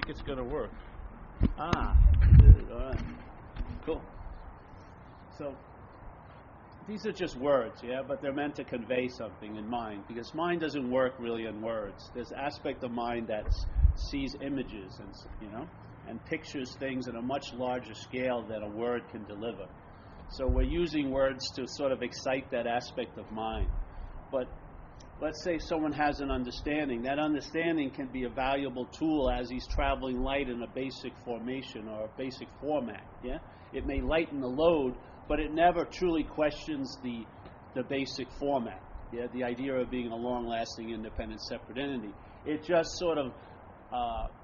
think it's going to work. Good. All right. Cool. So these are just words, yeah, but they're meant to convey something in mind, because mind doesn't work really in words. There's aspect of mind that sees images and pictures things at a much larger scale than a word can deliver. So we're using words to sort of excite that aspect of mind. But let's say someone has an understanding. That understanding can be a valuable tool as he's traveling light in a basic formation or a basic format. Yeah, it may lighten the load, but it never truly questions the basic format. Yeah, the idea of being a long-lasting, independent, separate entity. It just sort of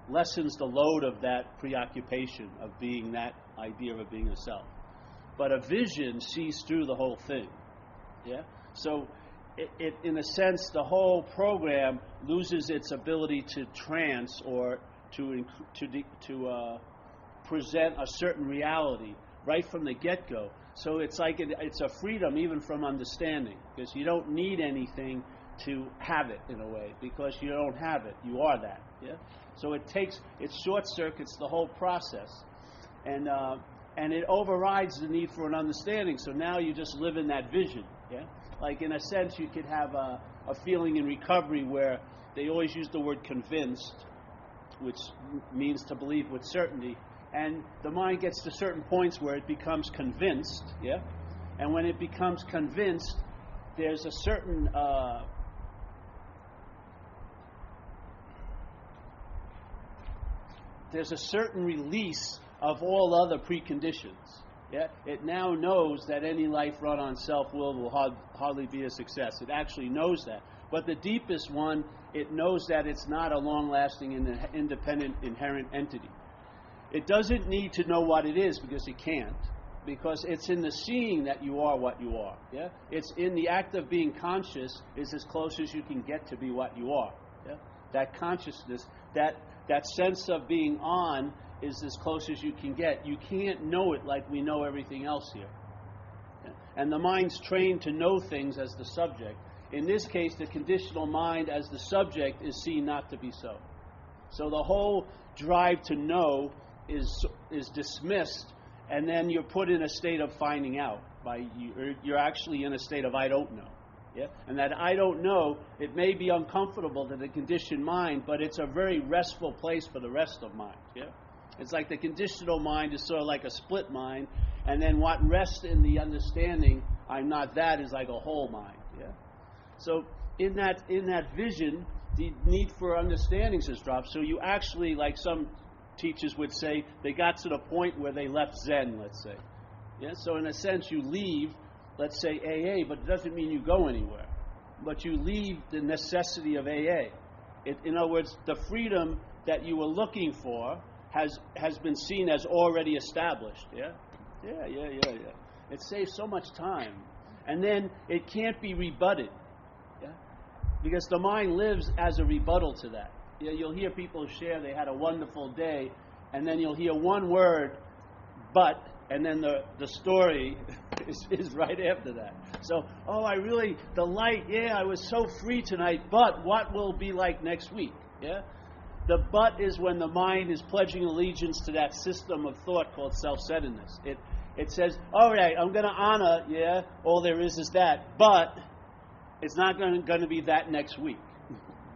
lessens the load of that preoccupation of being that idea of being a self. But a vision sees through the whole thing. Yeah, so. It, in a sense, the whole program loses its ability to trance or to present a certain reality right from the get-go. So it's like it's a freedom even from understanding, because you don't need anything to have it in a way, because you don't have it. You are that. Yeah. So it short circuits the whole process, and it overrides the need for an understanding. So now you just live in that vision. Yeah. Like, in a sense, you could have a feeling in recovery where they always use the word convinced, which means to believe with certainty, and the mind gets to certain points where it becomes convinced, yeah? And when it becomes convinced, there's a certain release of all other preconditions. Yeah, it now knows that any life run on self-will hardly be a success. It actually knows that. But the deepest one, it knows that it's not a long-lasting, independent, inherent entity. It doesn't need to know what it is, because it can't. Because it's in the seeing that you are what you are. Yeah, it's in the act of being conscious is as close as you can get to be what you are. Yeah, that consciousness, that sense of being on, is as close as you can get. You can't know it like we know everything else here. Yeah? And the mind's trained to know things as the subject. In this case, the conditional mind as the subject is seen not to be so. So the whole drive to know is dismissed, and then you're put in a state of finding out. You're actually in a state of I don't know. Yeah? And that I don't know, it may be uncomfortable to the conditioned mind, but it's a very restful place for the rest of mind. Yeah? It's like the conditional mind is sort of like a split mind, and then what rests in the understanding, I'm not that, is like a whole mind. Yeah. So in that vision, the need for understandings is dropped. So you actually, like some teachers would say, they got to the point where they left Zen, let's say. Yeah. So in a sense, you leave, let's say AA, but it doesn't mean you go anywhere. But you leave the necessity of AA. In other words, the freedom that you were looking for has been seen as already established. Yeah? Yeah. It saves so much time. And then it can't be rebutted. Yeah? Because the mind lives as a rebuttal to that. Yeah, you'll hear people share they had a wonderful day, and then you'll hear one word, but, and then the story is right after that. So, the light, I was so free tonight, but what will be like next week? Yeah? The but is when the mind is pledging allegiance to that system of thought called self-centeredness. It says, all right, I'm going to honor, all there is that, but it's not going to be that next week.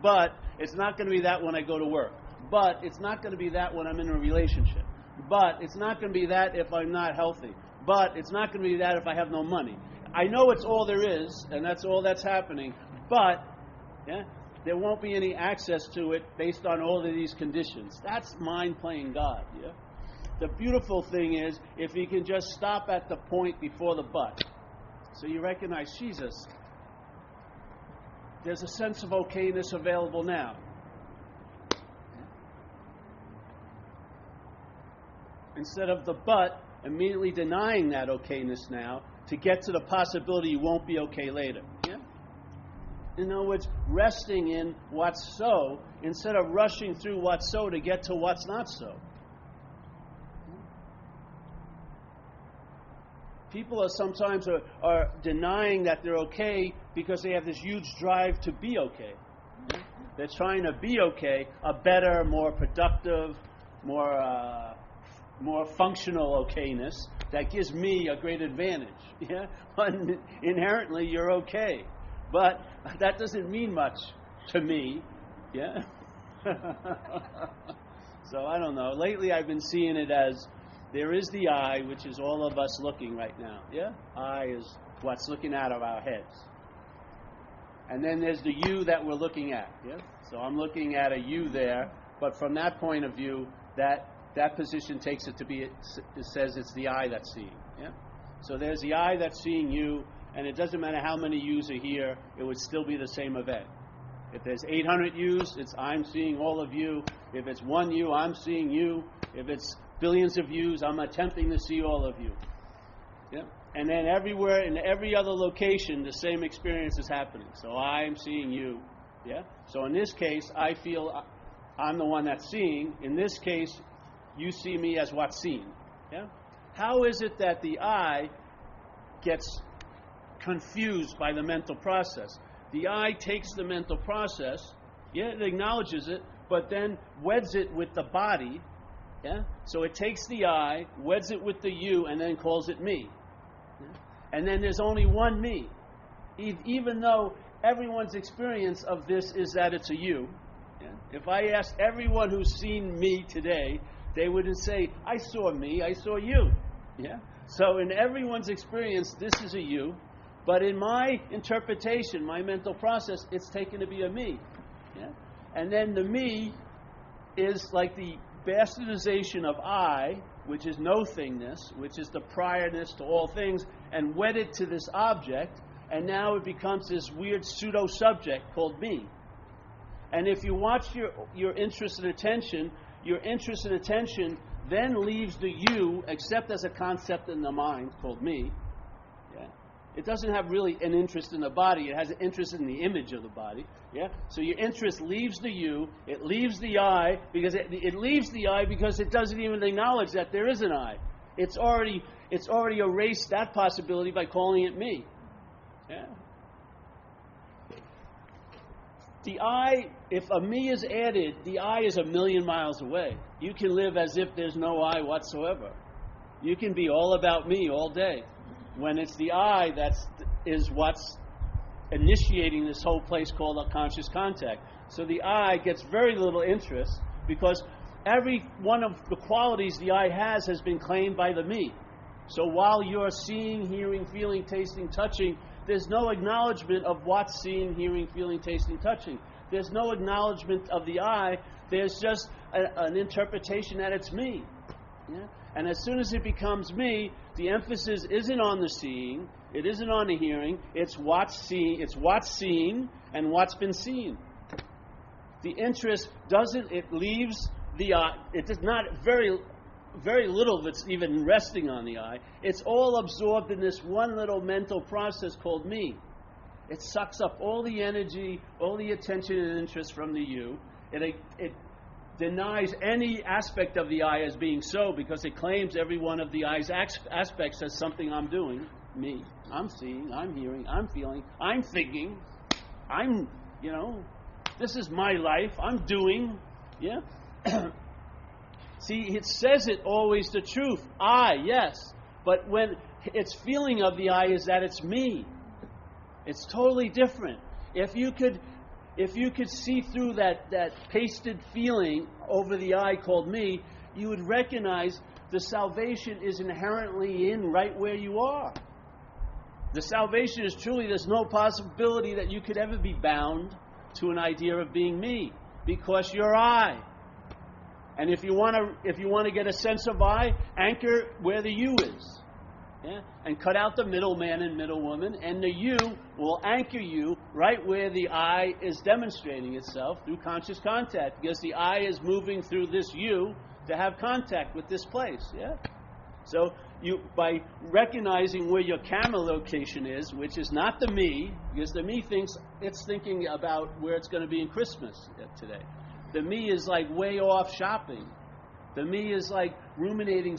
But it's not going to be that when I go to work. But it's not going to be that when I'm in a relationship. But it's not going to be that if I'm not healthy. But it's not going to be that if I have no money. I know it's all there is, and that's all that's happening, but there won't be any access to it based on all of these conditions. That's mind playing God. Yeah? The beautiful thing is if you can just stop at the point before the but. So you recognize, Jesus, there's a sense of okayness available now. Instead of the but, immediately denying that okayness now to get to the possibility you won't be okay later. Yeah? In other words, resting in what's so instead of rushing through what's so to get to what's not so. People are sometimes are denying that they're okay because they have this huge drive to be okay. They're trying to be okay, a better, more productive, more functional okayness that gives me a great advantage. Yeah, but inherently you're okay, but that doesn't mean much to me. Yeah. So I don't know. Lately I've been seeing it as there is the I, which is all of us looking right now. Yeah, I is what's looking out of our heads. And then there's the you that we're looking at. Yeah. So I'm looking at a you there, but from that point of view, that position takes it to be. It says it's the I that's seeing. Yeah. So there's the I that's seeing you, and it doesn't matter how many yous are here; it would still be the same event. If there's 800 yous, it's I'm seeing all of you. If it's one you, I'm seeing you. If it's billions of yous, I'm attempting to see all of you. Yeah. And then everywhere, in every other location, the same experience is happening. So I'm seeing you. Yeah. So in this case, I feel I'm the one that's seeing. In this case, you see me as what's seen. Yeah. How is it that the I gets confused by the mental process? The I takes the mental process, yeah, it acknowledges it, but then weds it with the body, yeah? So it takes the I, weds it with the you, and then calls it me. Yeah? And then there's only one me. Even though everyone's experience of this is that it's a you. Yeah? If I asked everyone who's seen me today, they wouldn't say, I saw me, I saw you. Yeah? So in everyone's experience, this is a you. But in my interpretation, my mental process, it's taken to be a me. Yeah? And then the me is like the bastardization of I, which is no thingness, which is the priorness to all things, and wedded to this object, and now it becomes this weird pseudo-subject called me. And if you watch your interest and attention, your interest and attention then leaves the you, except as a concept in the mind called me. Yeah? It doesn't have really an interest in the body. It has an interest in the image of the body. Yeah. So your interest leaves the you. It leaves the I because it leaves the I because it doesn't even acknowledge that there is an I. It's already erased that possibility by calling it me. Yeah. The I, if a me is added, the I is 1,000,000 miles away. You can live as if there's no I whatsoever. You can be all about me all day. When it's the I that is what's initiating this whole place called a conscious contact. So the I gets very little interest because every one of the qualities the I has been claimed by the me. So while you're seeing, hearing, feeling, tasting, touching, there's no acknowledgement of what's seeing, hearing, feeling, tasting, touching. There's no acknowledgement of the I. There's just an interpretation that it's me. Yeah? And as soon as it becomes me, the emphasis isn't on the seeing, it isn't on the hearing, it's what's seen and what's been seen. The interest leaves the I, it does not, very little of it's even resting on the I. It's all absorbed in this one little mental process called me. It sucks up all the energy, all the attention and interest from the you. It denies any aspect of the I as being so because it claims every one of the I's aspects as something I'm doing. Me. I'm seeing, I'm hearing, I'm feeling, I'm thinking, this is my life, I'm doing. Yeah? See, it says it always the truth. I, yes. But when its feeling of the I is that it's me, it's totally different. If you could see through that pasted feeling over the I called me, you would recognize the salvation is inherently in right where you are. The salvation is truly, there's no possibility that you could ever be bound to an idea of being me, because you're I. And if you want to get a sense of I, anchor where the you is. Yeah? And cut out the middleman and middlewoman, and the you will anchor you right where the I is demonstrating itself through conscious contact, because the I is moving through this you to have contact with this place. Yeah. So by recognizing where your camera location is, which is not the me, because the me thinks it's thinking about where it's going to be in Christmas today. The me is like way off shopping. The me is like ruminating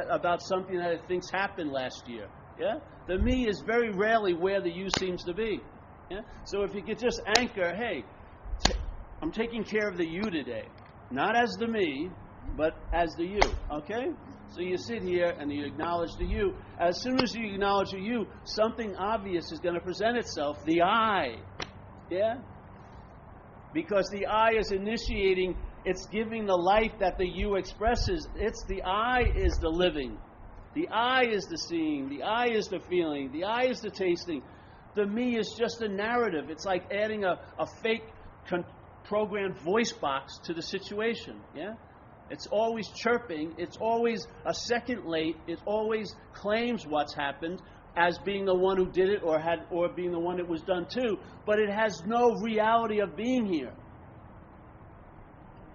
about something that it thinks happened last year. Yeah? The me is very rarely where the you seems to be. Yeah? So if you could just anchor, hey, I'm taking care of the you today. Not as the me, but as the you, okay? So you sit here and you acknowledge the you. As soon as you acknowledge the you, something obvious is going to present itself, the I, yeah? Because the I is initiating, it's giving the life that the you expresses. It's the I is the living. The I is the seeing. The I is the feeling. The I is the tasting. The me is just a narrative. It's like adding a fake programmed voice box to the situation, yeah? It's always chirping. It's always a second late. It always claims what's happened as being the one who did it or being the one it was done to, but it has no reality of being here,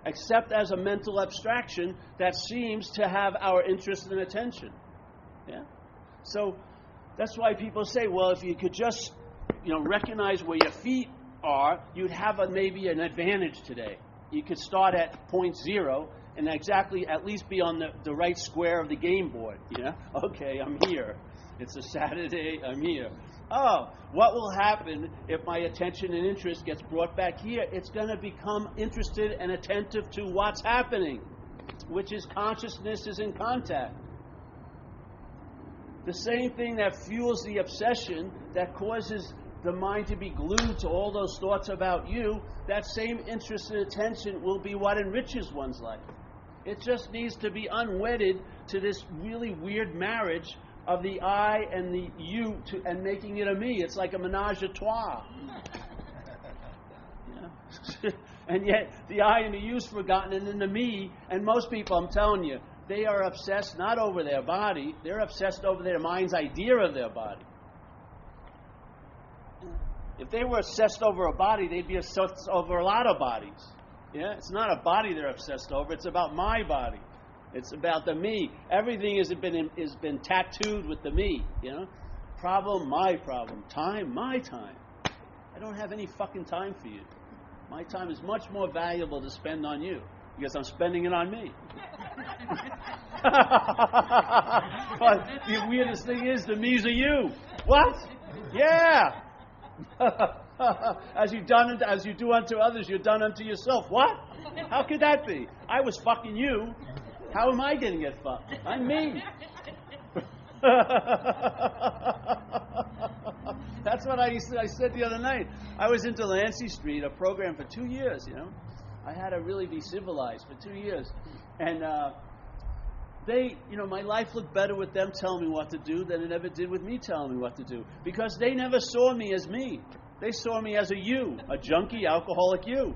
except as a mental abstraction that seems to have our interest and attention. Yeah? So that's why people say, well, if you could just, recognize where your feet are, you'd have maybe an advantage today. You could start at point 0 and exactly at least be on the right square of the game board. Okay, I'm here. It's a Saturday, I'm here. Oh, what will happen if my attention and interest gets brought back here? It's going to become interested and attentive to what's happening, which is consciousness is in contact. The same thing that fuels the obsession, that causes the mind to be glued to all those thoughts about you, that same interest and attention will be what enriches one's life. It just needs to be unwedded to this really weird marriage of the I and the you and making it a me. It's like a menage a trois. Yeah. And yet the I and the you's forgotten, and then the me, and most people, I'm telling you, they are obsessed not over their body, they're obsessed over their mind's idea of their body. If they were obsessed over a body, they'd be obsessed over a lot of bodies. Yeah? It's not a body they're obsessed over, it's about my body. It's about the me. Everything has been tattooed with the me, Problem, my problem. Time, my time. I don't have any fucking time for you. My time is much more valuable to spend on you because I'm spending it on me. But the weirdest thing is the me's are you. What? Yeah. As you do unto others, you're done unto yourself. What? How could that be? I was fucking you. How am I going to get fucked? I'm me. That's what I said the other night. I was in Delancey Street, a program for 2 years, I had to really be civilized for 2 years. And they, my life looked better with them telling me what to do than it ever did with me telling me what to do. Because they never saw me as me. They saw me as a you, a junkie, alcoholic you.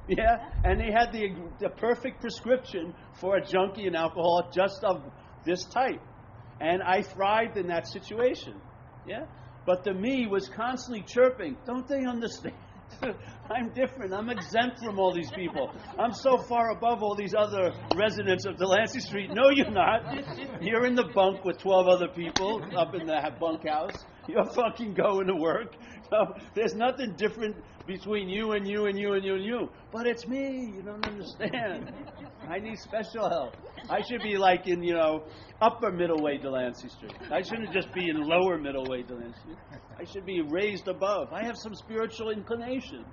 Yeah, and they had the perfect prescription for a junkie and alcoholic just of this type. And I thrived in that situation. Yeah, but the me was constantly chirping. Don't they understand? I'm different. I'm exempt from all these people. I'm so far above all these other residents of Delancey Street. No, you're not. You're in the bunk with 12 other people up in the bunkhouse. You're fucking going to work. So there's nothing different between you and you and you and you and you. But it's me. You don't understand. I need special help. I should be like in, upper middle way Delancey Street. I shouldn't just be in lower middle way Delancey Street. I should be raised above. I have some spiritual inclinations.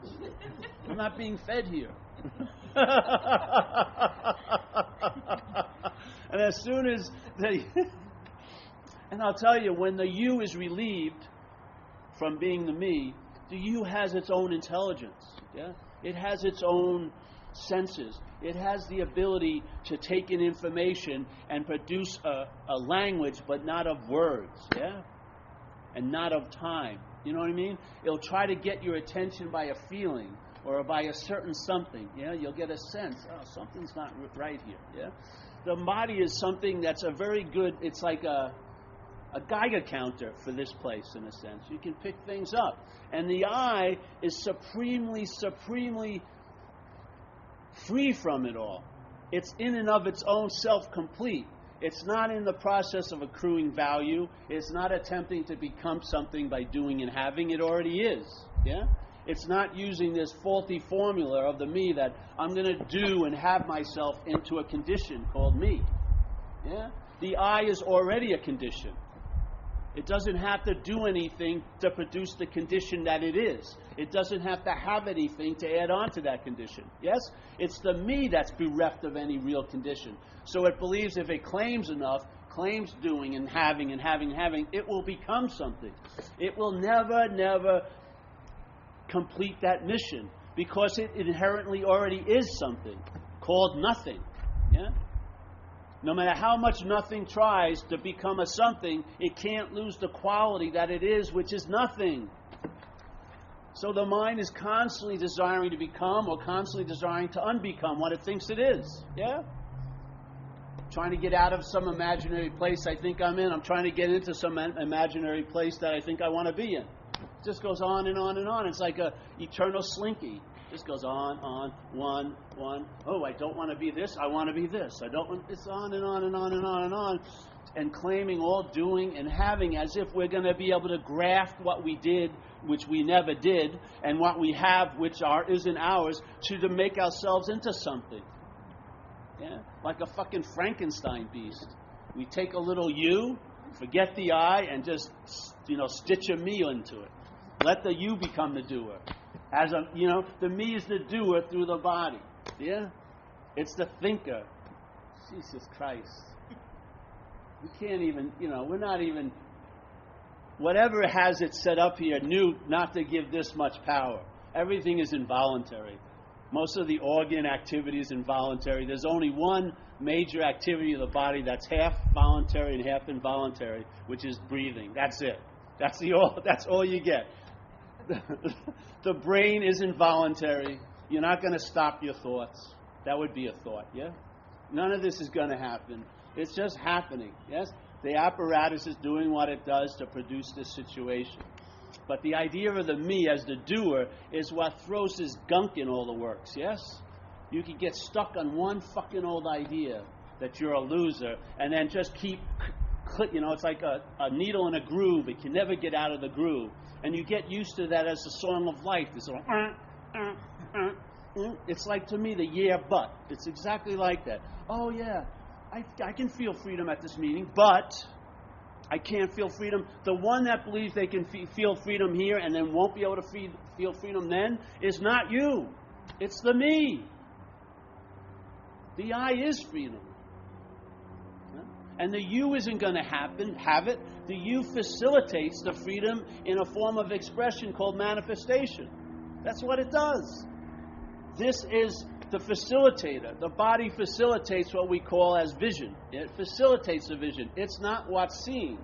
I'm not being fed here. And as soon as and I'll tell you, when the you is relieved from being the me, the you has its own intelligence. Yeah, it has its own senses. It has the ability to take in information and produce a language, but not of words. Yeah, and not of time. You know what I mean? It'll try to get your attention by a feeling or by a certain something. Yeah, you'll get a sense. Oh, something's not right here. Yeah, the body is something that's a very good. It's like a Geiger counter for this place, in a sense. You can pick things up. And the I is supremely free from it all. It's in and of its own self complete. It's not in the process of accruing value. It's not attempting to become something by doing and having. It already is. Yeah? It's not using this faulty formula of the me that I'm going to do and have myself into a condition called me. Yeah? The I is already a condition. It doesn't have to do anything to produce the condition that it is. It doesn't have to have anything to add on to that condition. Yes? It's the me that's bereft of any real condition. So it believes if it claims enough, claims doing and having, it will become something. It will never complete that mission because it inherently already is something called nothing. Yeah? No matter how much nothing tries to become a something, it can't lose the quality that it is, which is nothing. So the mind is constantly desiring to become or constantly desiring to unbecome what it thinks it is. Yeah? Trying to get out of some imaginary place I think I'm in. I'm trying to get into some imaginary place that I think I want to be in. It just goes on and on and on. It's like a eternal slinky. Just goes on, one. Oh, I don't want to be this. I want to be this. I don't want. It's on and on and on and on and on, and claiming all doing and having as if we're going to be able to graft what we did, which we never did, and what we have, which isn't ours, to make ourselves into something. Yeah, like a fucking Frankenstein beast. We take a little you, forget the I, and just stitch a me into it. Let the you become the doer. The me is the doer through the body. Yeah? It's the thinker. Jesus Christ. We can't even, we're not even, whatever has it set up here knew not to give this much power. Everything is involuntary. Most of the organ activity is involuntary. There's only one major activity of the body that's half voluntary and half involuntary, which is breathing. That's it. That's all you get. The brain is involuntary. You're not going to stop your thoughts. That would be a thought, yeah? None of this is going to happen. It's just happening, yes? The apparatus is doing what it does to produce this situation. But the idea of the me as the doer is what throws this gunk in all the works, yes? You can get stuck on one fucking old idea that you're a loser and then just keep, it's like a needle in a groove. It can never get out of the groove. And you get used to that as a song of life. It's like, it's like, to me, the yeah, but. It's exactly like that. Oh, yeah, I can feel freedom at this meeting, but I can't feel freedom. The one that believes they can feel freedom here and then won't be able to feel freedom then is not you. It's the me. The I is freedom. And the you isn't going to have it. The you facilitates the freedom in a form of expression called manifestation. That's what it does. This is the facilitator. The body facilitates what we call as vision. It facilitates the vision. It's not what's seen.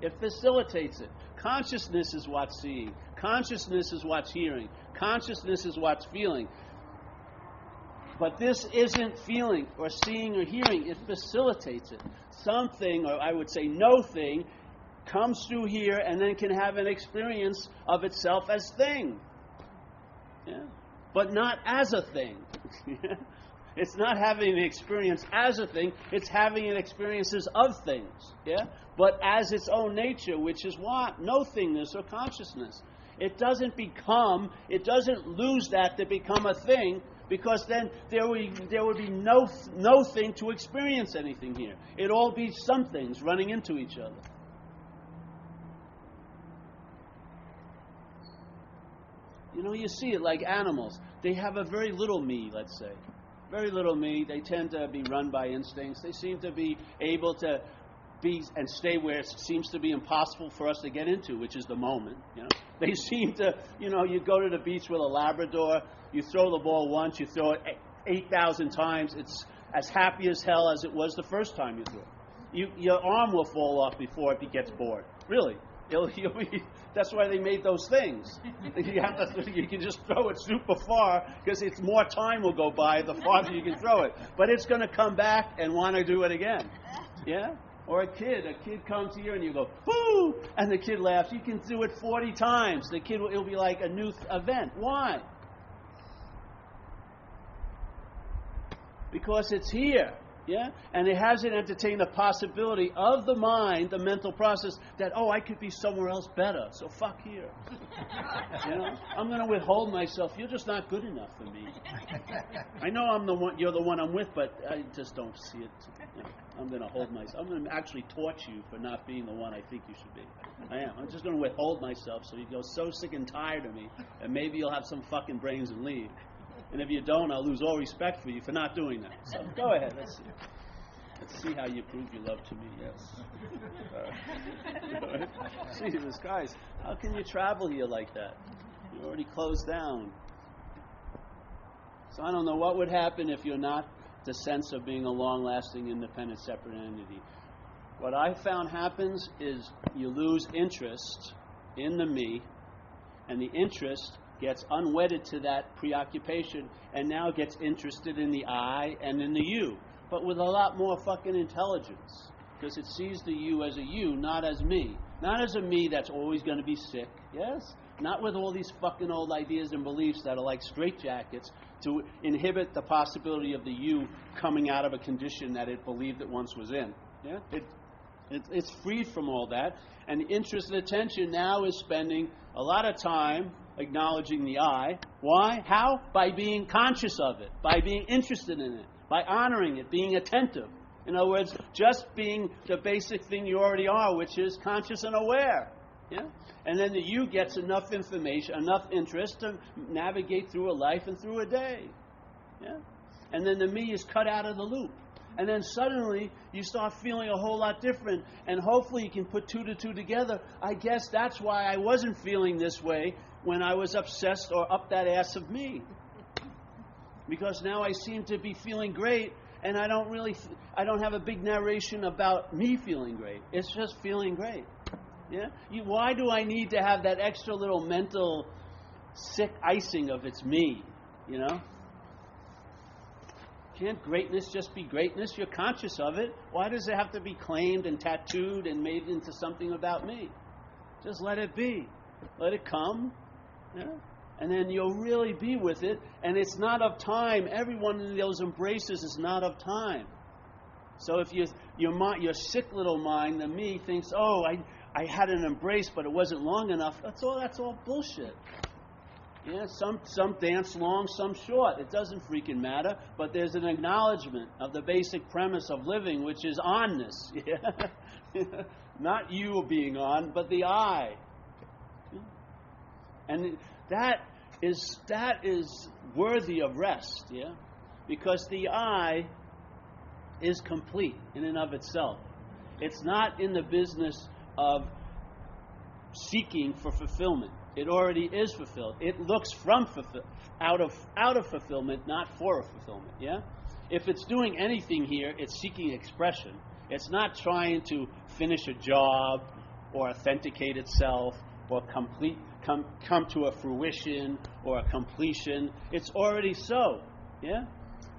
It facilitates it. Consciousness is what's seeing. Consciousness is what's hearing. Consciousness is what's feeling. But this isn't feeling or seeing or hearing. It facilitates it. Something, or I would say no thing, comes through here and then can have an experience of itself as thing. Yeah? But not as a thing. It's not having an experience as a thing. It's having an experiences of things. Yeah? But as its own nature, which is what? No thingness or consciousness. It doesn't lose that to become a thing, because then there would be no thing to experience anything here. It'd all be some things running into each other. You see it like animals. They have a very little me, let's say. Very little me. They tend to be run by instincts. They seem to be able to be and stay where it seems to be impossible for us to get into, which is the moment. They seem to, you go to the beach with a Labrador, you throw the ball once, you throw it 8,000 times, it's as happy as hell as it was the first time you threw it. Your arm will fall off before it gets bored. Really. That's why they made those things. You can just throw it super far because it's more time will go by the farther you can throw it. But it's going to come back and want to do it again. Yeah? Or a kid comes here and you go, whoo! And the kid laughs. You can do it 40 times. It'll be like a new event. Why? Because it's here. Yeah? And it hasn't entertained the possibility of the mind, the mental process, that, oh, I could be somewhere else better, so fuck here. You know? I'm going to withhold myself. You're just not good enough for me. I know I'm the one, you're the one I'm with, but I just don't see it. You know, I'm going to hold myself. I'm going to actually torch you for not being the one I think you should be. I am. I'm just going to withhold myself so you go so sick and tired of me, and maybe you'll have some fucking brains and leave. And if you don't, I'll lose all respect for you for not doing that. So go ahead. Let's see. Let's see how you prove your love to me. Yes. Jesus, guys, how can you travel here like that? You're already closed down. So I don't know what would happen if you're not the sense of being a long-lasting, independent, separate entity. What I found happens is you lose interest in the me, and the interest gets unwedded to that preoccupation and now gets interested in the I and in the you, but with a lot more fucking intelligence, because it sees the you as a you, not as me. Not as a me that's always going to be sick, yes? Not with all these fucking old ideas and beliefs that are like straitjackets to inhibit the possibility of the you coming out of a condition that it believed it once was in. Yeah? It's freed from all that, and the interest and attention now is spending a lot of time acknowledging the I. Why? How? By being conscious of it, by being interested in it, by honoring it, being attentive. In other words, just being the basic thing you already are, which is conscious and aware. Yeah? And then the you gets enough information, enough interest to navigate through a life and through a day. Yeah? And then the me is cut out of the loop. And then suddenly you start feeling a whole lot different, and hopefully you can put two to two together. I guess that's why I wasn't feeling this way when I was obsessed or up that ass of me. Because now I seem to be feeling great, and I don't have a big narration about me feeling great. It's just feeling great. Yeah? Why do I need to have that extra little mental sick icing of it's me? You know? Can't greatness just be greatness? You're conscious of it. Why does it have to be claimed and tattooed and made into something about me? Just let it be. Let it come. Yeah? And then you'll really be with it. And it's not of time. Every one of those embraces is not of time. So if your sick little mind, the me, thinks, oh, I had an embrace, but it wasn't long enough. That's all bullshit. Yeah, some dance long, some short. It doesn't freaking matter. But there's an acknowledgement of the basic premise of living, which is onness. Yeah? Not you being on, but the I. And that is worthy of rest. Yeah, because the I is complete in and of itself. It's not in the business of seeking for fulfillment. It already is fulfilled. It looks from out of fulfillment, not for a fulfillment. Yeah. If it's doing anything here, it's seeking expression. It's not trying to finish a job or authenticate itself or come to a fruition or a completion. It's already so. Yeah.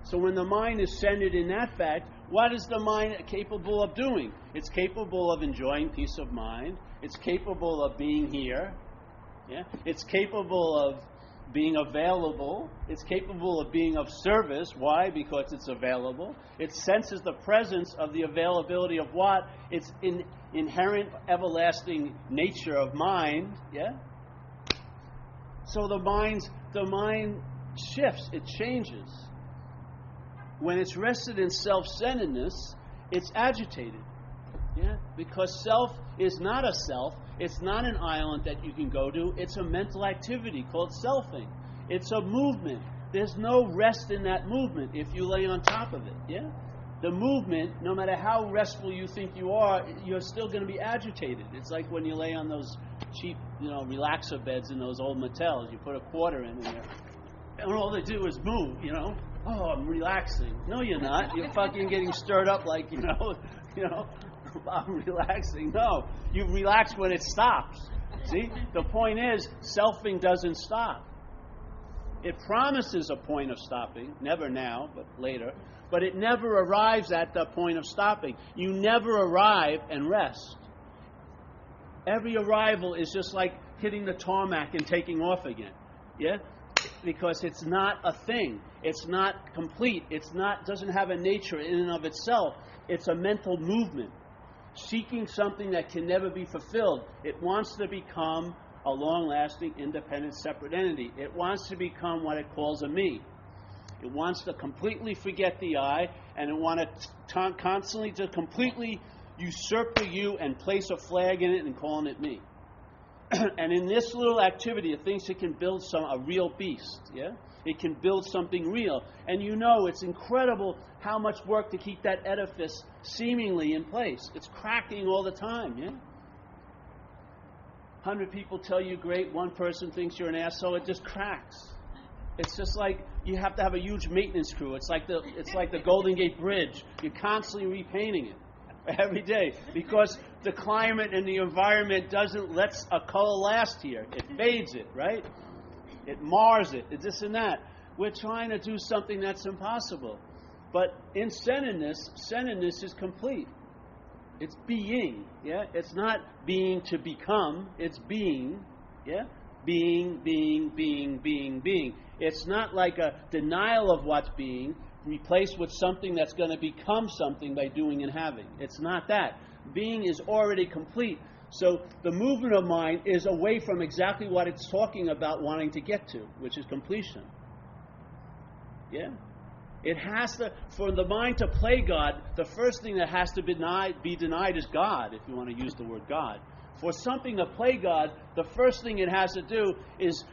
So when the mind is centered in that fact, what is the mind capable of doing? It's capable of enjoying peace of mind. It's capable of being here. Yeah? It's capable of being available. It's capable of being of service. Why? Because it's available. It senses the presence of the availability of what? Its inherent everlasting nature of mind. Yeah? So the mind shifts. It changes. When it's rested in self-centeredness, it's agitated. Yeah? Because self is not a self. It's not an island that you can go to. It's a mental activity called selfing. It's a movement. There's no rest in that movement if you lay on top of it. Yeah? The movement, no matter how restful you think you are, you're still going to be agitated. It's like when you lay on those cheap, relaxer beds in those old motels. You put a quarter in there, and all they do is move, Oh, I'm relaxing. No, you're not. You're fucking getting stirred up like, I'm relaxing. No, you relax when it stops. See? The point is, selfing doesn't stop. It promises a point of stopping, never now, but later, but it never arrives at the point of stopping. You never arrive and rest. Every arrival is just like hitting the tarmac and taking off again. Yeah? because it's not a thing. It's not complete. Doesn't have a nature in and of itself. It's a mental movement, seeking something that can never be fulfilled. It wants to become a long-lasting, independent, separate entity. It wants to become what it calls a me. It wants to completely forget the I, and it wants to constantly to completely usurp the you and place a flag in it and calling it me. And in this little activity, it thinks it can build a real beast. Yeah, it can build something real. And it's incredible how much work to keep that edifice seemingly in place. It's cracking all the time. Yeah. 100 people tell you great, one person thinks you're an asshole. It just cracks. It's just like you have to have a huge maintenance crew. It's like the Golden Gate Bridge. You're constantly repainting it every day because the climate and the environment doesn't let a color last here. It fades it, right? It mars it. It's this and that. We're trying to do something that's impossible. But in centeredness is complete. It's being, yeah? It's not being to become. It's being, yeah? Being. It's not like a denial of what's being replaced with something that's going to become something by doing and having. It's not that. Being is already complete. So the movement of mind is away from exactly what it's talking about wanting to get to, which is completion. Yeah? It has to, for the mind to play God, the first thing that has to be denied is God, if you want to use the word God. For something to play God, the first thing it has to do is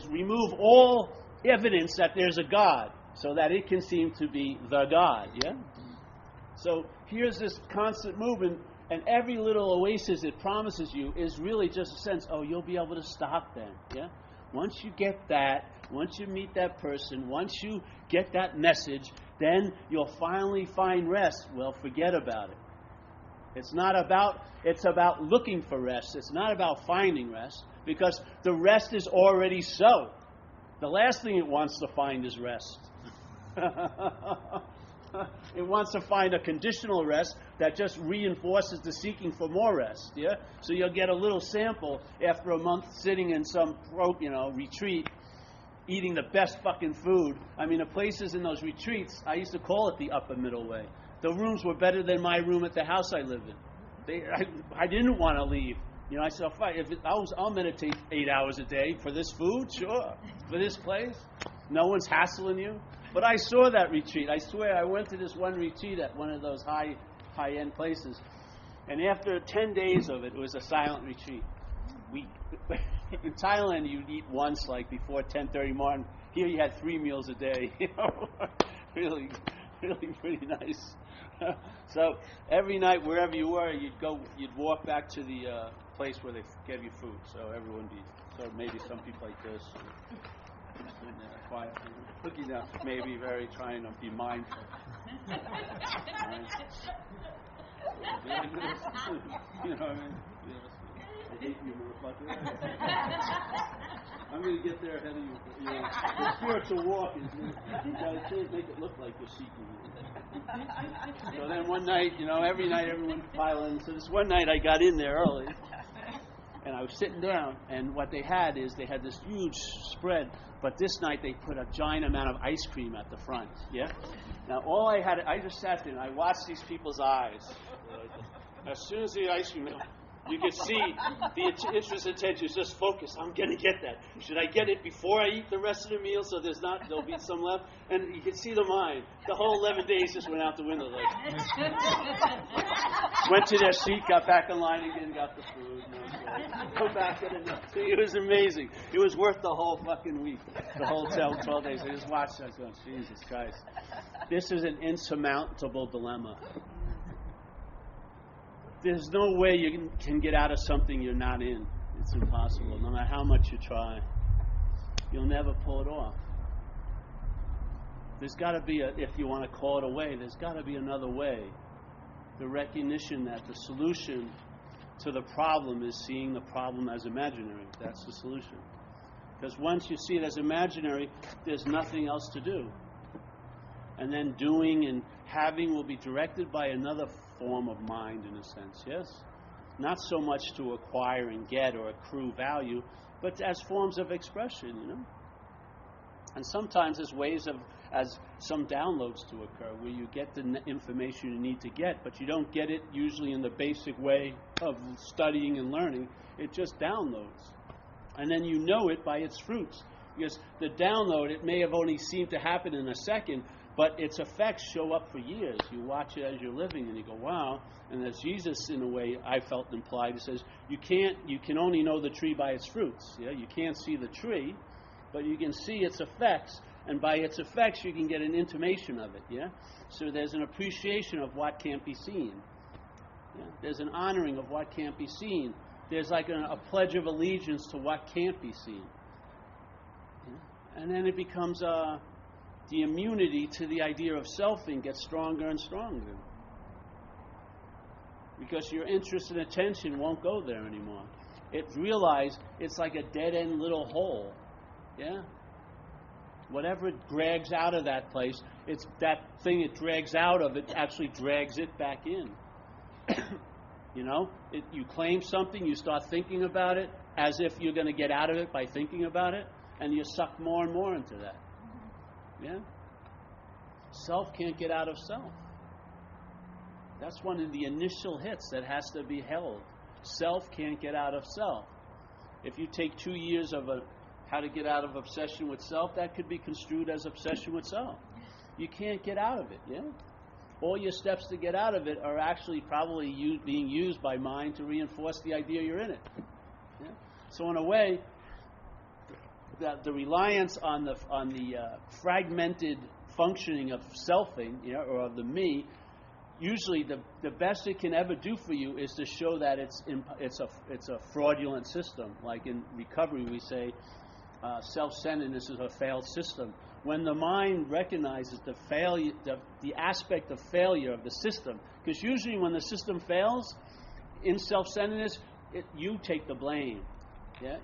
remove all evidence that there's a God, so that it can seem to be the God, yeah? So here's this constant movement, and every little oasis it promises you is really just a sense, you'll be able to stop then, yeah? Once you get that, once you meet that person, once you get that message, then you'll finally find rest. Well, forget about it. It's about looking for rest. It's not about finding rest, because the rest is already so. The last thing it wants to find is rest. It wants to find a conditional rest that just reinforces the seeking for more rest. Yeah. So you'll get a little sample after a month sitting in some retreat, eating the best fucking food. I mean, the places in those retreats, I used to call it the upper middle way. The rooms were better than my room at the house I live in. I didn't want to leave. I said, I'll meditate 8 hours a day for this food, sure. For this place, no one's hassling you. But I saw that retreat. I swear, I went to this one retreat at one of those high-end places, and after 10 days of it, it was a silent retreat. In Thailand, you'd eat once, like before 10:30 morning. Here, you had 3 meals a day. Really, really pretty nice. So every night, wherever you were, you'd walk back to the place where they gave you food. So everyone be. So maybe some people like this, sitting there quietly, looking up, maybe very trying to be mindful. Right? You know what I mean? I hate you, motherfucker. I'm going to get there ahead of you. The spiritual walk is, you got to make it look like you're seeking it. So then one night, every night everyone piled in. So this one night I got in there early, and I was sitting down, and what they had is they had this huge spread, but this night they put a giant amount of ice cream at the front. Yeah. Now I just sat there and I watched these people's eyes. As soon as the ice cream, you could see the interest and attention is just focused. I'm going to get that. Should I get it before I eat the rest of the meal so there'll be some left? And you could see the mind. The whole 11 days just went out the window. Went to their seat, got back in line again, got the food. Come back at enough. It was amazing. It was worth the whole fucking week. The whole 12 days. I just watched that going, Jesus Christ. This is an insurmountable dilemma. There's no way you can get out of something you're not in. It's impossible. No matter how much you try, you'll never pull it off. There's got to be if you want to call it a way, there's got to be another way. The recognition that the solution to the problem is seeing the problem as imaginary. That's the solution. Because once you see it as imaginary, there's nothing else to do. And then doing and having will be directed by another form of mind, in a sense, yes? Not so much to acquire and get or accrue value, but as forms of expression, And sometimes there's ways of, as some downloads to occur, where you get the information you need to get, but you don't get it usually in the basic way of studying and learning. It just downloads. And then you know it by its fruits. Because the download, it may have only seemed to happen in a second, but its effects show up for years. You watch it as you're living, and you go, wow. And as Jesus, in a way, I felt implied, he says, you can only know the tree by its fruits. Yeah, you can't see the tree, but you can see its effects, and by its effects, you can get an intimation of it. Yeah, so there's an appreciation of what can't be seen. Yeah? There's an honoring of what can't be seen. There's like a pledge of allegiance to what can't be seen. Yeah? And then it becomes the immunity to the idea of selfing gets stronger and stronger. Because your interest and attention won't go there anymore. It's like a dead-end little hole. Yeah? Whatever it drags out of that place, it's that thing it drags out of, it actually drags it back in. You know? You claim something, you start thinking about it as if you're going to get out of it by thinking about it, and you suck more and more into that. Yeah? Self can't get out of self. That's one of the initial hits that has to be held. Self can't get out of self. If you take 2 years of how to get out of obsession with self, that could be construed as obsession with self. You can't get out of it, yeah? All your steps to get out of it are actually probably being used by mind to reinforce the idea you're in it. Yeah? So in a way, the reliance on the fragmented functioning of selfing, you know, or of the me, usually the best it can ever do for you is to show that it's a fraudulent system. Like in recovery, we say self-centeredness is a failed system. When the mind recognizes the failure, the aspect of failure of the system, because usually when the system fails in self-centeredness, you take the blame. Yeah.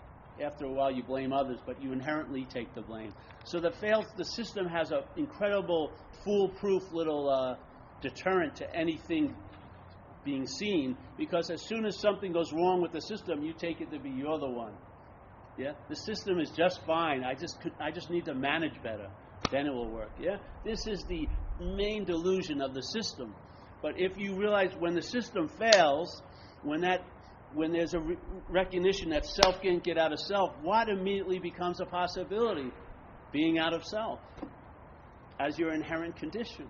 After a while, you blame others, but you inherently take the blame. So the system has an incredible, foolproof little deterrent to anything being seen, because as soon as something goes wrong with the system, you take it to be you're the one. Yeah, the system is just fine. I just need to manage better, then it will work. Yeah, this is the main delusion of the system. But if you realize when the system fails, when there's a recognition that self can't get out of self, what immediately becomes a possibility? Being out of self as your inherent condition.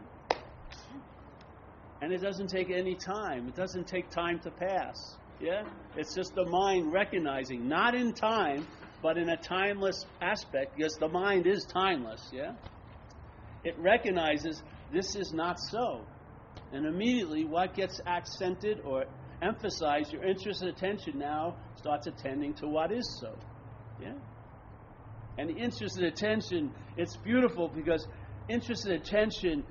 And it doesn't take any time. It doesn't take time to pass. Yeah? It's just the mind recognizing, not in time, but in a timeless aspect, because the mind is timeless. Yeah? It recognizes this is not so. And immediately what gets accented or emphasized, your interest and attention now starts attending to what is so. Yeah? And the interest and attention, it's beautiful because interest and attention,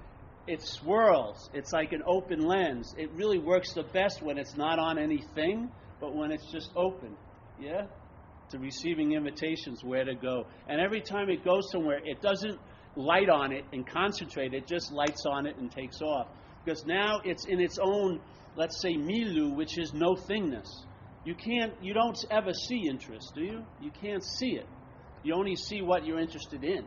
it swirls. It's like an open lens. It really works the best when it's not on anything, but when it's just open. Yeah? To receiving invitations where to go. And every time it goes somewhere, it doesn't light on it and concentrate. It just lights on it and takes off. Because now it's in its own, let's say, milieu, which is no thingness. You don't ever see interest, do you? You can't see it. You only see what you're interested in.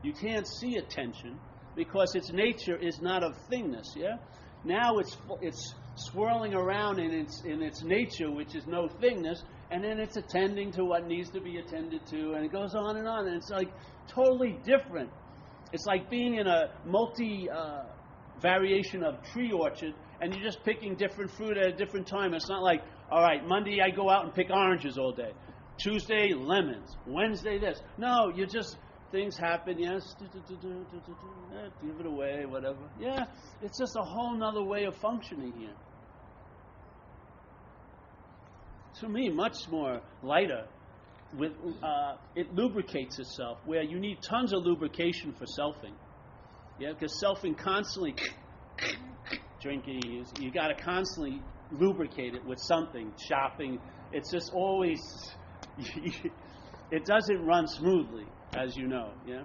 You can't see attention because its nature is not of thingness, yeah? Now it's swirling around in its nature, which is no thingness, and then it's attending to what needs to be attended to, and it goes on, and it's like totally different. It's like being in a variation of tree orchard, and you're just picking different fruit at a different time. It's not like, all right, Monday I go out and pick oranges all day. Tuesday, lemons. Wednesday, this. No, you just, things happen, yes, give it away, whatever. Yeah, it's just a whole nother way of functioning here. To me, much more lighter. It lubricates itself, where you need tons of lubrication for selfing. Yeah, because selfing constantly drinking, you got to constantly lubricate it with something. Shopping, it's just always. It doesn't run smoothly, as you know. Yeah,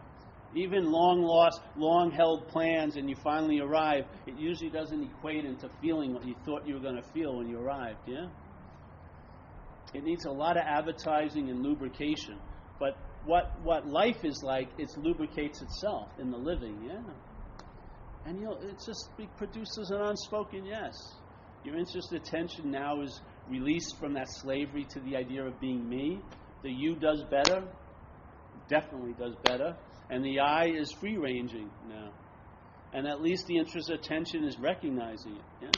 even long-held plans, and you finally arrive. It usually doesn't equate into feeling what you thought you were going to feel when you arrived. Yeah. It needs a lot of advertising and lubrication, but what life is like, it lubricates itself in the living, yeah. And it just produces an unspoken yes. Your interest attention now is released from that slavery to the idea of being me. The you does better, definitely does better, and the I is free-ranging now. And at least the interest attention is recognizing it, yeah.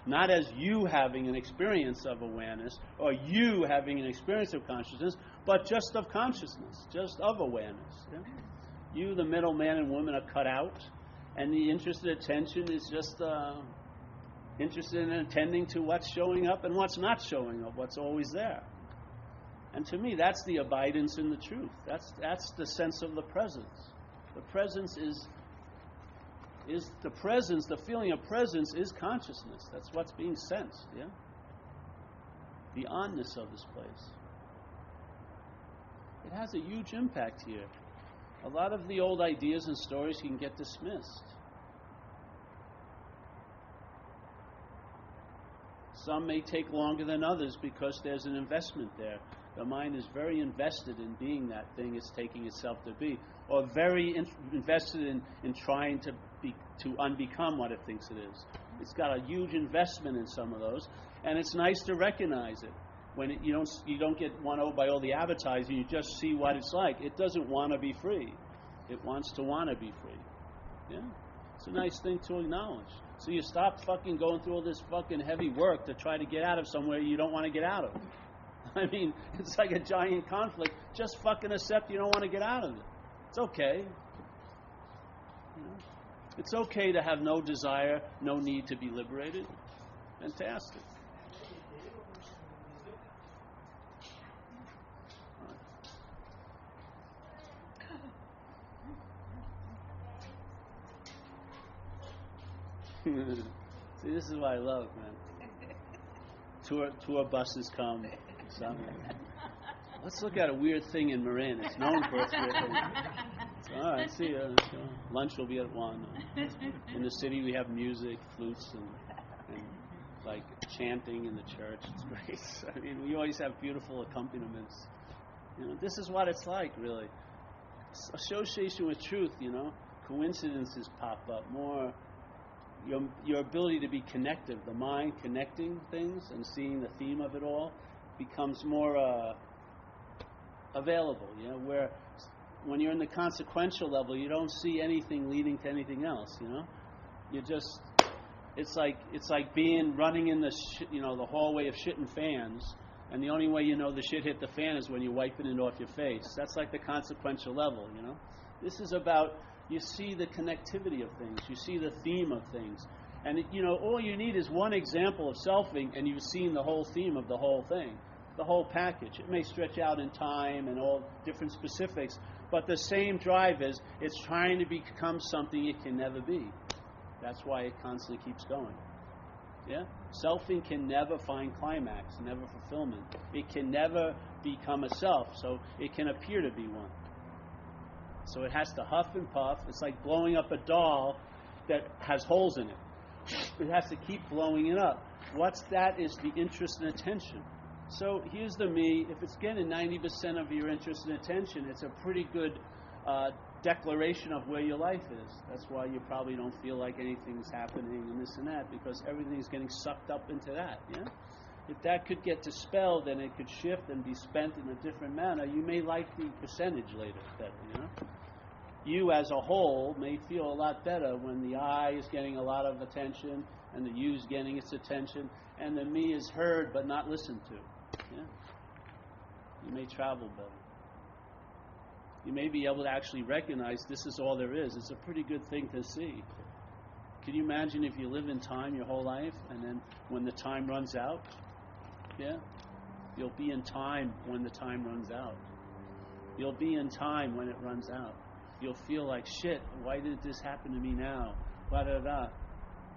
Not as you having an experience of awareness or you having an experience of consciousness, but just of consciousness, just of awareness. Yeah? You, the middle man and woman, are cut out, and the interested attention is just interested in attending to what's showing up and what's not showing up, what's always there. And to me, that's the abidance in the truth. That's the sense of the presence. The presence is the presence, the feeling of presence is consciousness. That's what's being sensed, yeah? The onness of this place. It has a huge impact here. A lot of the old ideas and stories can get dismissed. Some may take longer than others because there's an investment there. The mind is very invested in being that thing it's taking itself to be, or very invested in trying to unbecome what it thinks it is. It's got a huge investment in some of those, and it's nice to recognize it. When you don't get won over by all the advertising, you just see what it's like. It doesn't want to be free. It wants to want to be free. Yeah? It's a nice thing to acknowledge. So you stop fucking going through all this fucking heavy work to try to get out of somewhere you don't want to get out of. I mean, it's like a giant conflict. Just fucking accept you don't want to get out of it. It's okay. You know? It's okay to have no desire, no need to be liberated. Fantastic. See, this is what I love, man. Tour buses come. Let's look at a weird thing in Marin. It's known for its weird thing. So, all right, see ya. So, lunch will be at 1. In the city, we have music, flutes, and like chanting in the church. It's great. I mean, we always have beautiful accompaniments. You know, this is what it's like, really. Association with truth. You know, coincidences pop up more. Your ability to be connective, the mind connecting things and seeing the theme of it all, becomes more available. You know, where when you're in the consequential level, you don't see anything leading to anything else. You know, you just it's like running in the the hallway of shit and fans, and the only way you know the shit hit the fan is when you're wiping it off your face. That's like the consequential level. You know, this is about. You see the connectivity of things. You see the theme of things. And, all you need is one example of selfing, and you've seen the whole theme of the whole thing, the whole package. It may stretch out in time and all different specifics, but the same drive is it's trying to become something it can never be. That's why it constantly keeps going. Yeah? Selfing can never find climax, never fulfillment. It can never become a self, so it can appear to be one. So it has to huff and puff. It's like blowing up a doll that has holes in it. It has to keep blowing it up. What's that is the interest and attention. So here's the me. If it's getting 90% of your interest and attention, it's a pretty good declaration of where your life is. That's why you probably don't feel like anything's happening and this and that, because everything's getting sucked up into that. Yeah. If that could get dispelled and it could shift and be spent in a different manner, you may like the percentage later better, You as a whole may feel a lot better when the I is getting a lot of attention and the you is getting its attention and the me is heard but not listened to. Yeah? You may travel better. You may be able to actually recognize this is all there is. It's a pretty good thing to see. Can you imagine if you live in time your whole life and then when the time runs out? Yeah? You'll be in time when the time runs out. You'll be in time when it runs out. You'll feel like, shit, why did this happen to me now? Blah, blah, blah.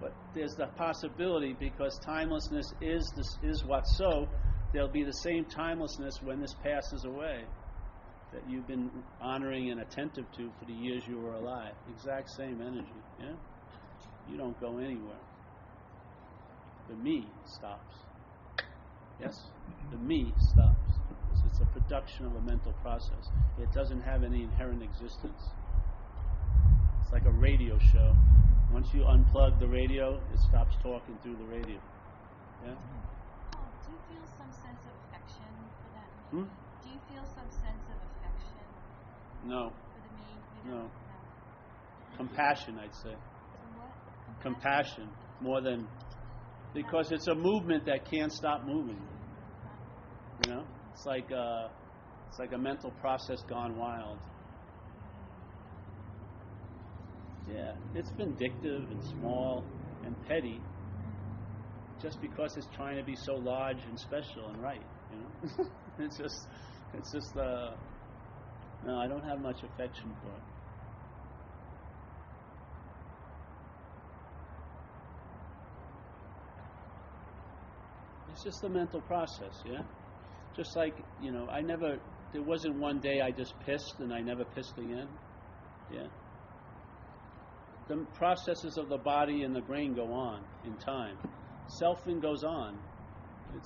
But there's the possibility, because timelessness is what's so, there'll be the same timelessness when this passes away that you've been honoring and attentive to for the years you were alive. Exact same energy, yeah? You don't go anywhere. The me stops. Yes? The me stops. This is It's a production of a mental process. It doesn't have any inherent existence. It's like a radio show. Once you unplug the radio, it stops talking through the radio. Yeah? Paul, do you feel some sense of affection for that maid? Do you feel some sense of affection No. for the maid? No. Compassion, I'd say. Some what? Compassion, more than... Because it's a movement that can't stop moving. You know? It's like a mental process gone wild. Yeah, it's vindictive and small and petty just because it's trying to be so large and special and right, you know? it's just no, I don't have much affection for it. It's just a mental process, yeah? Just like, you know, there wasn't one day I just pissed and I never pissed again, yeah? The processes of the body and the brain go on in time. Selfing goes on.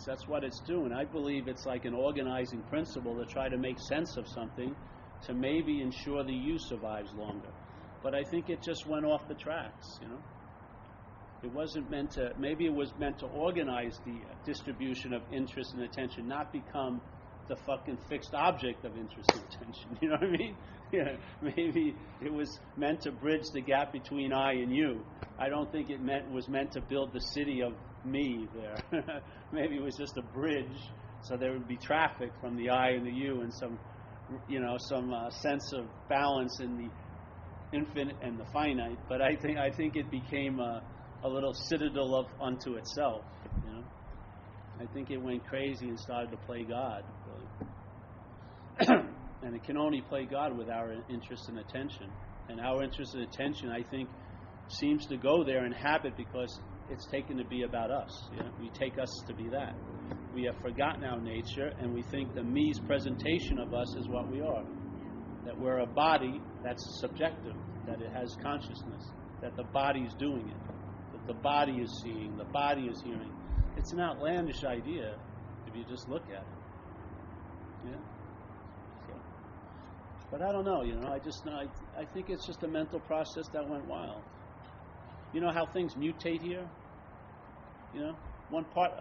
That's what it's doing. I believe it's like an organizing principle to try to make sense of something to maybe ensure the you survives longer. But I think it just went off the tracks, you know. It wasn't meant to, maybe it was meant to organize the distribution of interest and attention, not become the fucking fixed object of interest and attention. You know what I mean? Yeah, maybe it was meant to bridge the gap between I and you. I don't think it was meant to build the city of me there. Maybe it was just a bridge, so there would be traffic from the I and the you, and some sense of balance in the infinite and the finite. But I think it became a little citadel unto itself. You know, I think it went crazy and started to play God. Really. And it can only play God with our interest and attention. And our interest and attention, I think, seems to go there in habit because it's taken to be about us. You know? We take us to be that. We have forgotten our nature, and we think the me's presentation of us is what we are. That we're a body that's subjective, that it has consciousness, that the body is doing it, that the body is seeing, the body is hearing. It's an outlandish idea if you just look at it. Yeah. But I don't know, you know, I think it's just a mental process that went wild. You know how things mutate here? You know, one part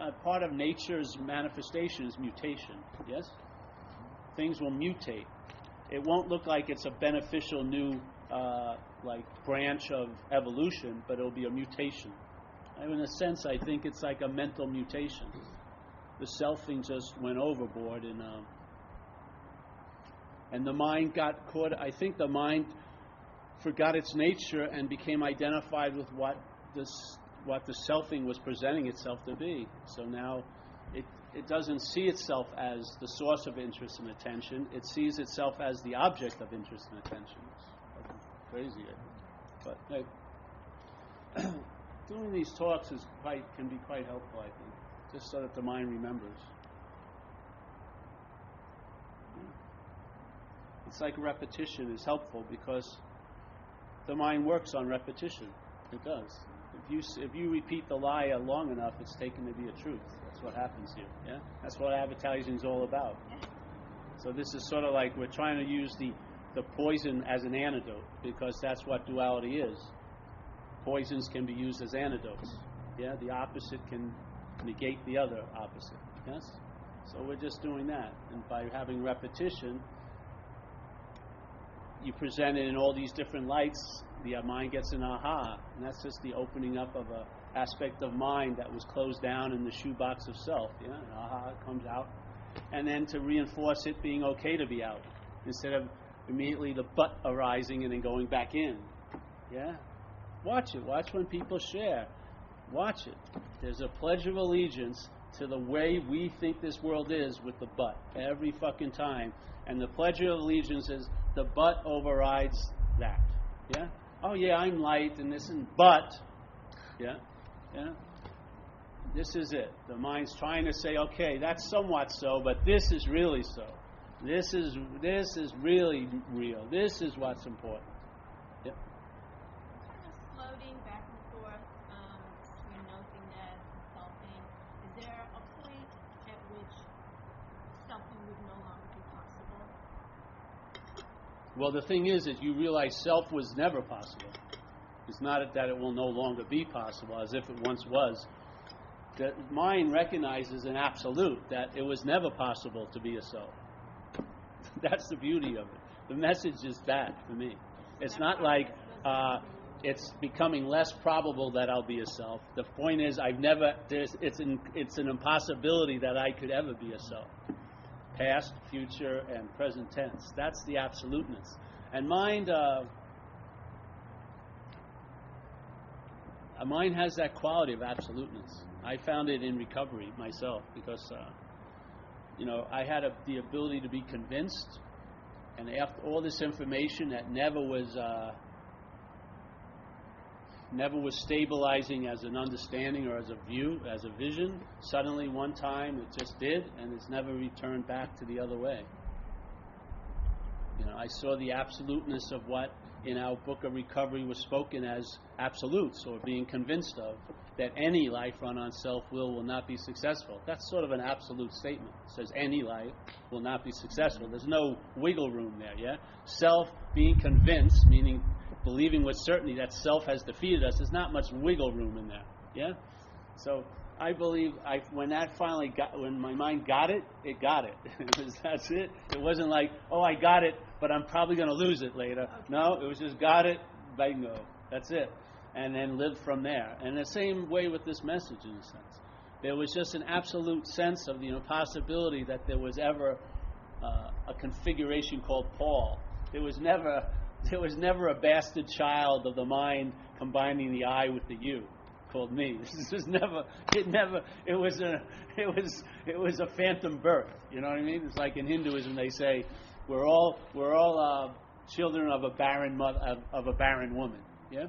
of nature's manifestation is mutation, yes? Things will mutate. It won't look like it's a beneficial new, branch of evolution, but it'll be a mutation. And in a sense, I think it's like a mental mutation. The selfing just went overboard and the mind got caught. I think the mind forgot its nature and became identified with what the selfing was presenting itself to be. So now it doesn't see itself as the source of interest and attention. It sees itself as the object of interest and attention. It's crazy, I think. But hey, doing these talks can be quite helpful, I think, just so that the mind remembers. It's like repetition is helpful because the mind works on repetition. It does. If you repeat the lie long enough, it's taken to be a truth. That's what happens here. Yeah, that's what advertising is all about. So this is sort of like we're trying to use the poison as an antidote because that's what duality is. Poisons can be used as antidotes. Yeah, the opposite can negate the other opposite. Yes. So we're just doing that, and by having repetition, you present it in all these different lights, the mind gets an aha, and that's just the opening up of an aspect of mind that was closed down in the shoebox of self. Yeah, an aha comes out, and then to reinforce it being okay to be out, instead of immediately the but arising and then going back in. Yeah, watch it. Watch when people share. Watch it. There's a pledge of allegiance to the way we think this world is with the but every fucking time, and the pledge of allegiance is the but overrides that. Yeah? Oh yeah, I'm light and this and but. Yeah? Yeah? This is it. The mind's trying to say, okay, that's somewhat so, but this is really so. This is really real. This is what's important. Yep. Kind of floating back and forth between nothingness and selfing. Is there a point at which selfing would no longer Well, the thing is you realize self was never possible. It's not that it will no longer be possible, as if it once was. The mind recognizes an absolute, that it was never possible to be a self. That's the beauty of it. The message is that, for me. It's not like it's becoming less probable that I'll be a self. The point is, it's an impossibility that I could ever be a self. Past, future, and present tense. That's the absoluteness. And mind has that quality of absoluteness. I found it in recovery myself because, I had the ability to be convinced, and after all this information that never was stabilizing as an understanding or as a view, as a vision, suddenly one time it just did, and it's never returned back to the other way. I saw the absoluteness of what in our book of recovery was spoken as absolutes, or being convinced of, that any life run on self-will not be successful. That's sort of an absolute statement. It says any life will not be successful. There's no wiggle room there, yeah? Self being convinced, meaning believing with certainty that self has defeated us, there's not much wiggle room in there, yeah? So I believe when my mind got it, it got it. That's it. It wasn't like, oh, I got it, but I'm probably going to lose it later. No, it was just got it, bingo. That's it. And then lived from there. And the same way with this message, in a sense. There was just an absolute sense of the impossibility that there was ever a configuration called Paul. There was never a bastard child of the mind combining the I with the you called me. This was it was a phantom birth. You know what I mean? It's like in Hinduism they say we're all children of a barren mother, of a barren woman. Yeah?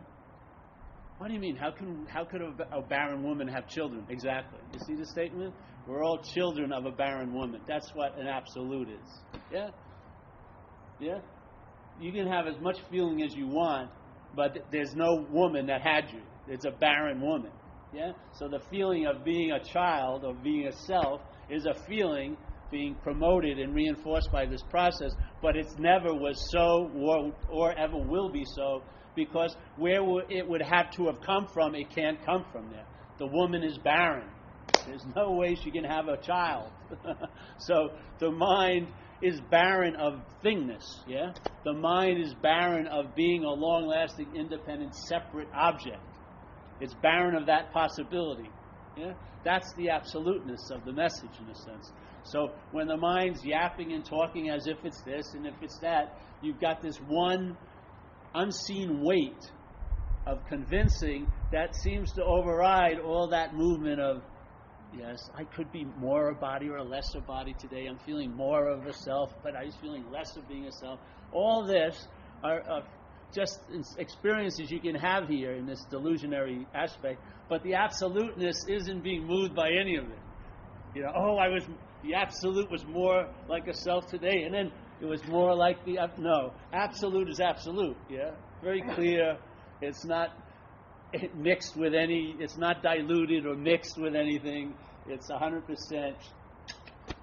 What do you mean? How could a barren woman have children? Exactly. You see the statement? We're all children of a barren woman. That's what an absolute is. Yeah? Yeah? You can have as much feeling as you want, but there's no woman that had you. It's a barren woman. Yeah? So the feeling of being a child, of being a self, is a feeling being promoted and reinforced by this process, but it never was so or ever will be so, because where it would have to have come from, it can't come from there. The woman is barren. There's no way she can have a child. So the mind is barren of thingness. Yeah? The mind is barren of being a long-lasting, independent, separate object. It's barren of that possibility. Yeah? That's the absoluteness of the message, in a sense. So when the mind's yapping and talking as if it's this and if it's that, you've got this one unseen weight of convincing that seems to override all that movement of, yes, I could be more a body or a lesser body today. I'm feeling more of a self, but I was feeling less of being a self. All this are just experiences you can have here in this delusionary aspect, but the absoluteness isn't being moved by any of it. The absolute was more like a self today, and then it was more like no. Absolute is absolute, yeah? Very clear. It's not mixed with it's not diluted or mixed with anything. It's 100%.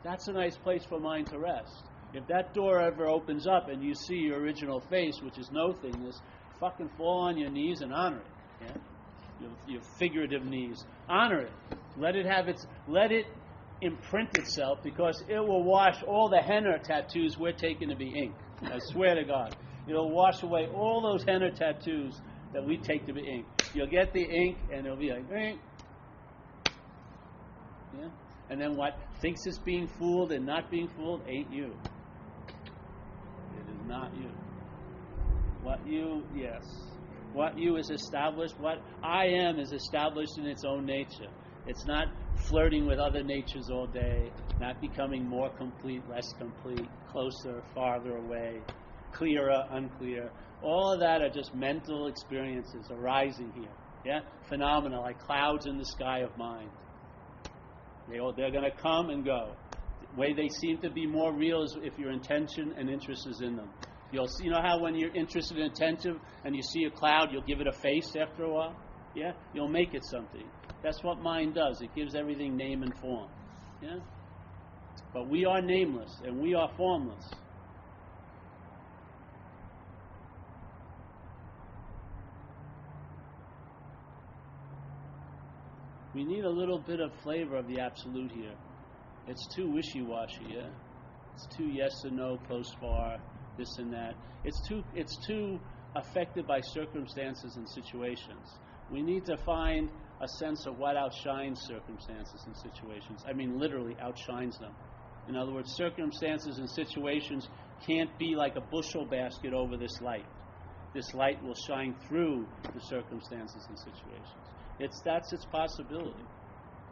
That's a nice place for mind to rest. If that door ever opens up and you see your original face, which is no thingness, fucking fall on your knees and honor it, yeah? Your figurative knees. Honor it. Let it imprint itself, because it will wash all the henna tattoos we're taking to be ink. I swear to God. It'll wash away all those henna tattoos that we take to be ink. You'll get the ink and it'll be like, ink. Yeah? And then what thinks it's being fooled and not being fooled ain't you. It is not you. What you is established, what I am is established in its own nature. It's not flirting with other natures all day, not becoming more complete, less complete, closer, farther away, clearer, unclear. All of that are just mental experiences arising here. Yeah? Phenomena like clouds in the sky of mind. They're going to come and go. The way they seem to be more real is if your intention and interest is in them. You know how when you're interested and attentive and you see a cloud, you'll give it a face after a while? Yeah? You'll make it something. That's what mind does. It gives everything name and form. Yeah? But we are nameless and we are formless. We need a little bit of flavor of the absolute here. It's too wishy-washy, yeah? It's too yes and no, close, far, this and that. It's too affected by circumstances and situations. We need to find a sense of what outshines circumstances and situations. I mean, literally outshines them. In other words, circumstances and situations can't be like a bushel basket over this light. This light will shine through the circumstances and situations. That's its possibility,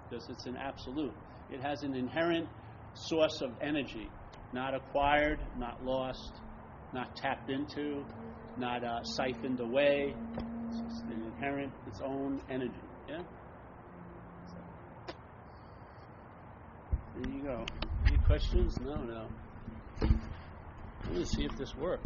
because it's an absolute. It has an inherent source of energy, not acquired, not lost, not tapped into, not siphoned away. It's just an inherent, its own energy. Yeah? So, there you go. Any questions? No. Let me see if this works.